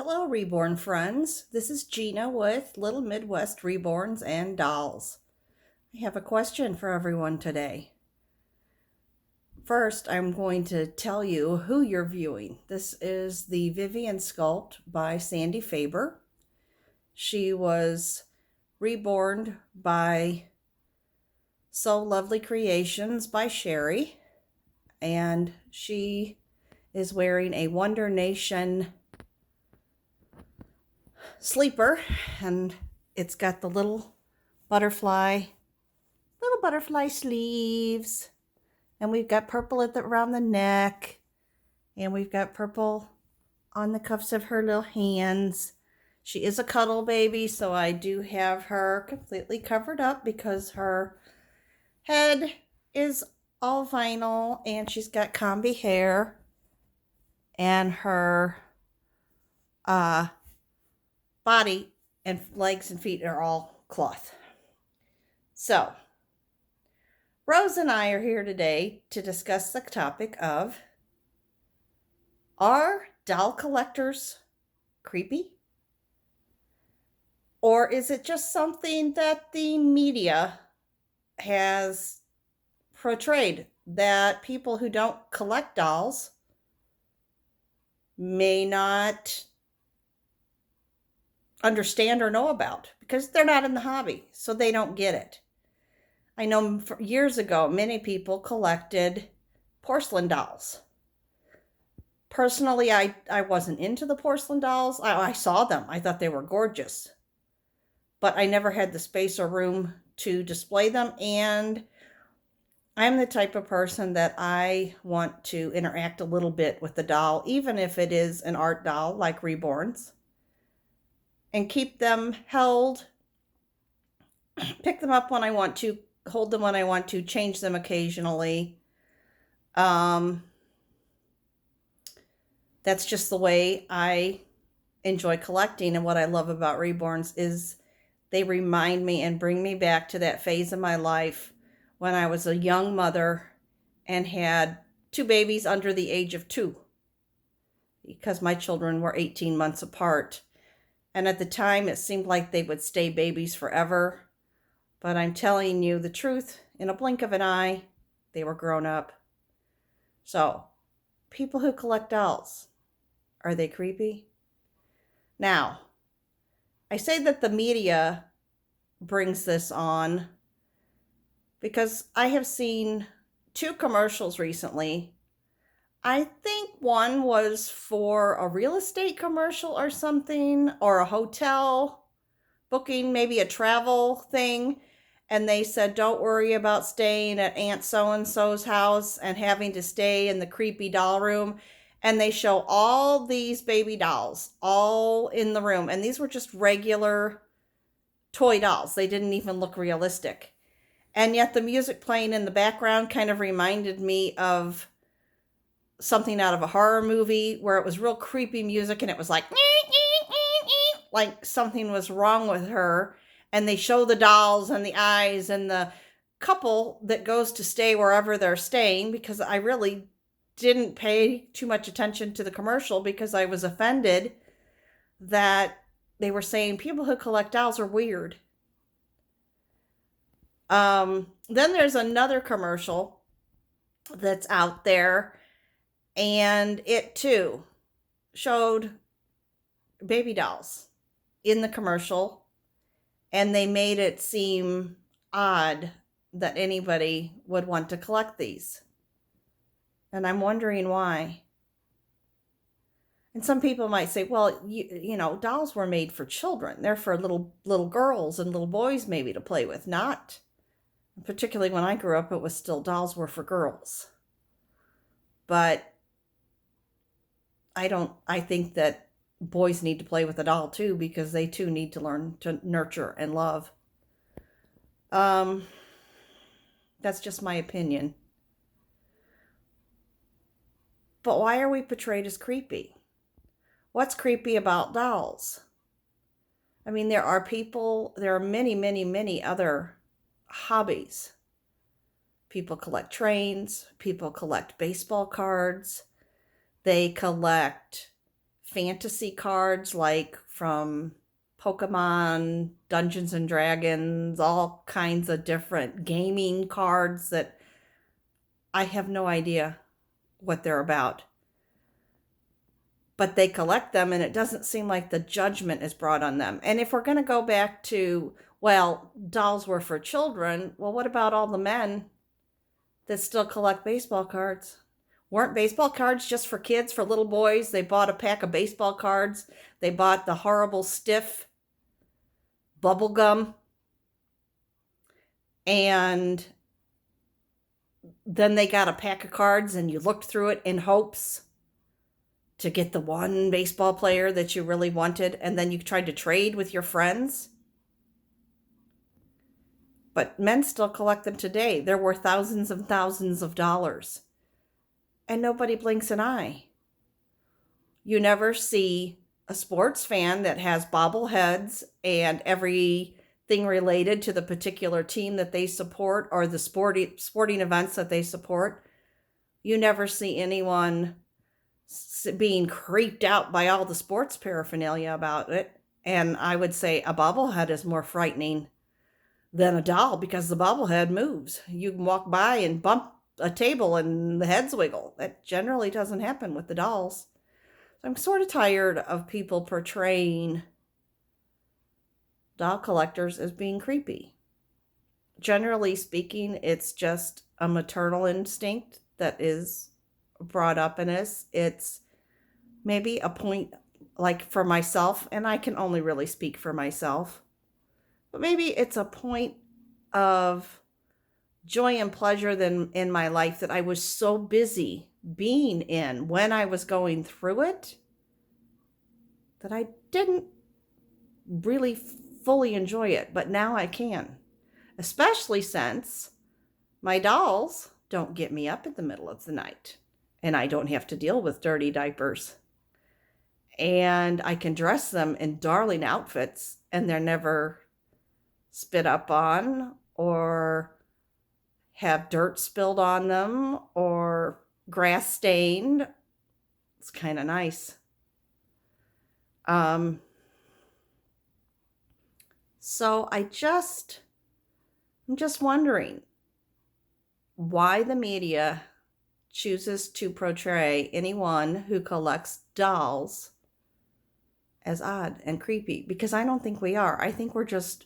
Hello, Reborn friends. This is Gina with Little Midwest Reborns and Dolls. I have a question for everyone today. First, I'm going to tell you who you're viewing. This is the Vivian Sculpt by Sandy Faber. She was reborn by So Lovely Creations by Sherry, and she is wearing a Wonder Nation sleeper, and it's got the little butterfly sleeves, and we've got purple around the neck, and we've got purple on the cuffs of her little hands. She is a cuddle baby, so I do have her completely covered up because her head is all vinyl and she's got combi hair, and her body and legs and feet are all cloth. So, Rose and I are here today to discuss the topic of, are doll collectors creepy? Or is it just something that the media has portrayed, that people who don't collect dolls may not understand or know about because they're not in the hobby, so they don't get it. I know years ago, many people collected porcelain dolls. Personally, I wasn't into the porcelain dolls. I saw them. I thought they were gorgeous. But I never had the space or room to display them. And I'm the type of person that I want to interact a little bit with the doll, even if it is an art doll like Reborns, and keep them held, pick them up when I want to, hold them when I want to, change them occasionally. That's just the way I enjoy collecting. And what I love about Reborns is they remind me and bring me back to that phase of my life when I was a young mother and had two babies under the age of 2, because my children were 18 months apart. And at the time, it seemed like they would stay babies forever. But I'm telling you the truth, in a blink of an eye, they were grown up. So, people who collect dolls, are they creepy? Now, I say that the media brings this on because I have seen 2 commercials recently. I think one was for a real estate commercial or something, or a hotel booking, maybe a travel thing. And they said, don't worry about staying at Aunt so-and-so's house and having to stay in the creepy doll room. And they show all these baby dolls all in the room. And these were just regular toy dolls. They didn't even look realistic. And yet the music playing in the background kind of reminded me of something out of a horror movie where it was real creepy music, and it was like something was wrong with her. And they show the dolls and the eyes and the couple that goes to stay wherever they're staying, because I really didn't pay too much attention to the commercial because I was offended that they were saying people who collect dolls are weird. Then there's another commercial that's out there, and it too showed baby dolls in the commercial, and they made it seem odd that anybody would want to collect these. And I'm wondering why. And some people might say, well, you know, dolls were made for children. They're for little girls and little boys maybe to play with, not. Particularly when I grew up, it was still dolls were for girls. But I think that boys need to play with a doll too, because they too need to learn to nurture and love. That's just my opinion. But why are we portrayed as creepy? What's creepy about dolls? I mean, there are many, many, many other hobbies. People collect trains, people collect baseball cards, they collect fantasy cards like from Pokemon, Dungeons and Dragons, all kinds of different gaming cards that I have no idea what they're about. But they collect them, and it doesn't seem like the judgment is brought on them. And if we're going to go back to, well, dolls were for children, well, what about all the men that still collect baseball cards? Weren't baseball cards just for kids, for little boys? They bought a pack of baseball cards. They bought the horrible, stiff bubble gum. And then they got a pack of cards, and you looked through it in hopes to get the one baseball player that you really wanted. And then you tried to trade with your friends. But men still collect them today. They're worth thousands and thousands of dollars. And nobody blinks an eye. You never see a sports fan that has bobbleheads and everything related to the particular team that they support or the sporting events that they support. You never see anyone being creeped out by all the sports paraphernalia about it. And I would say a bobblehead is more frightening than a doll because the bobblehead moves. You can walk by and bump a table and the heads wiggle. That generally doesn't happen with the dolls. So I'm sort of tired of people portraying doll collectors as being creepy. Generally speaking, it's just a maternal instinct that is brought up in us. It's maybe a point, like for myself, and I can only really speak for myself, but maybe it's a point of joy and pleasure than in my life that I was so busy being in when I was going through it that I didn't really fully enjoy it. But now I can, especially since my dolls don't get me up in the middle of the night and I don't have to deal with dirty diapers, and I can dress them in darling outfits and they're never spit up on or have dirt spilled on them or grass stained. It's kind of nice. So I'm just wondering why the media chooses to portray anyone who collects dolls as odd and creepy, because I don't think we are. I think we're just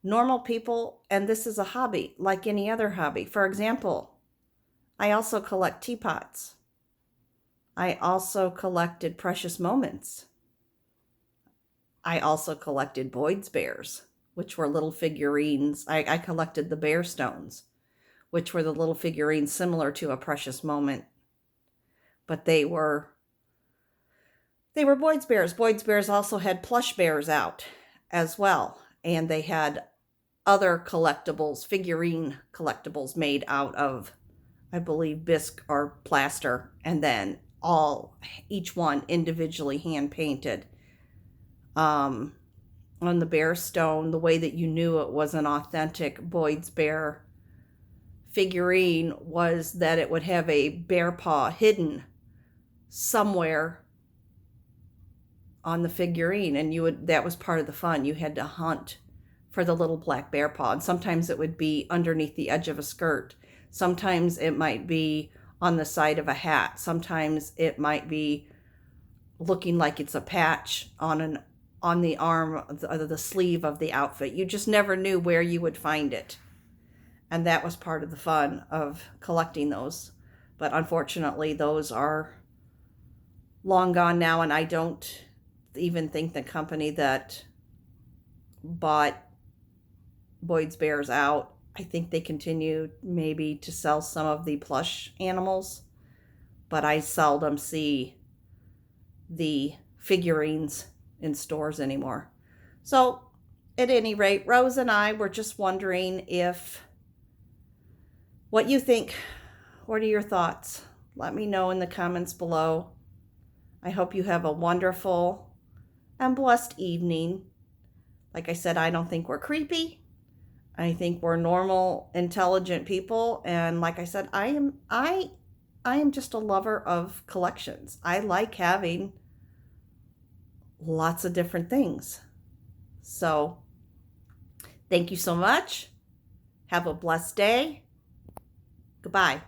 normal people, and this is a hobby like any other hobby. For example, I also collect teapots. I also collected precious moments. I also collected Boyd's bears, which were little figurines. I collected the bear stones, which were the little figurines similar to a precious moment. But they were Boyd's bears. Boyd's bears also had plush bears out as well. And they had other collectibles, figurine collectibles made out of, I believe, bisque or plaster, and then each one individually hand painted. On the bear stone, the way that you knew it was an authentic Boyd's bear figurine was that it would have a bear paw hidden somewhere on the figurine, and that was part of the fun. You had to hunt for the little black bear paw, and sometimes it would be underneath the edge of a skirt. Sometimes it might be on the side of a hat. Sometimes it might be looking like it's a patch on the arm, the sleeve of the outfit. You just never knew where you would find it. And that was part of the fun of collecting those. But unfortunately, those are long gone now, and I don't even think the company that bought Boyd's bears out, I think they continue maybe to sell some of the plush animals, but I seldom see the figurines in stores anymore. So at any rate, Rose and I were just wondering what you think. What are your thoughts? Let me know in the comments below. I hope you have a wonderful and blessed evening. Like I said, I don't think we're creepy. I think we're normal, intelligent people. And like I said, I am just a lover of collections. I like having lots of different things. So, thank you so much. Have a blessed day. Goodbye.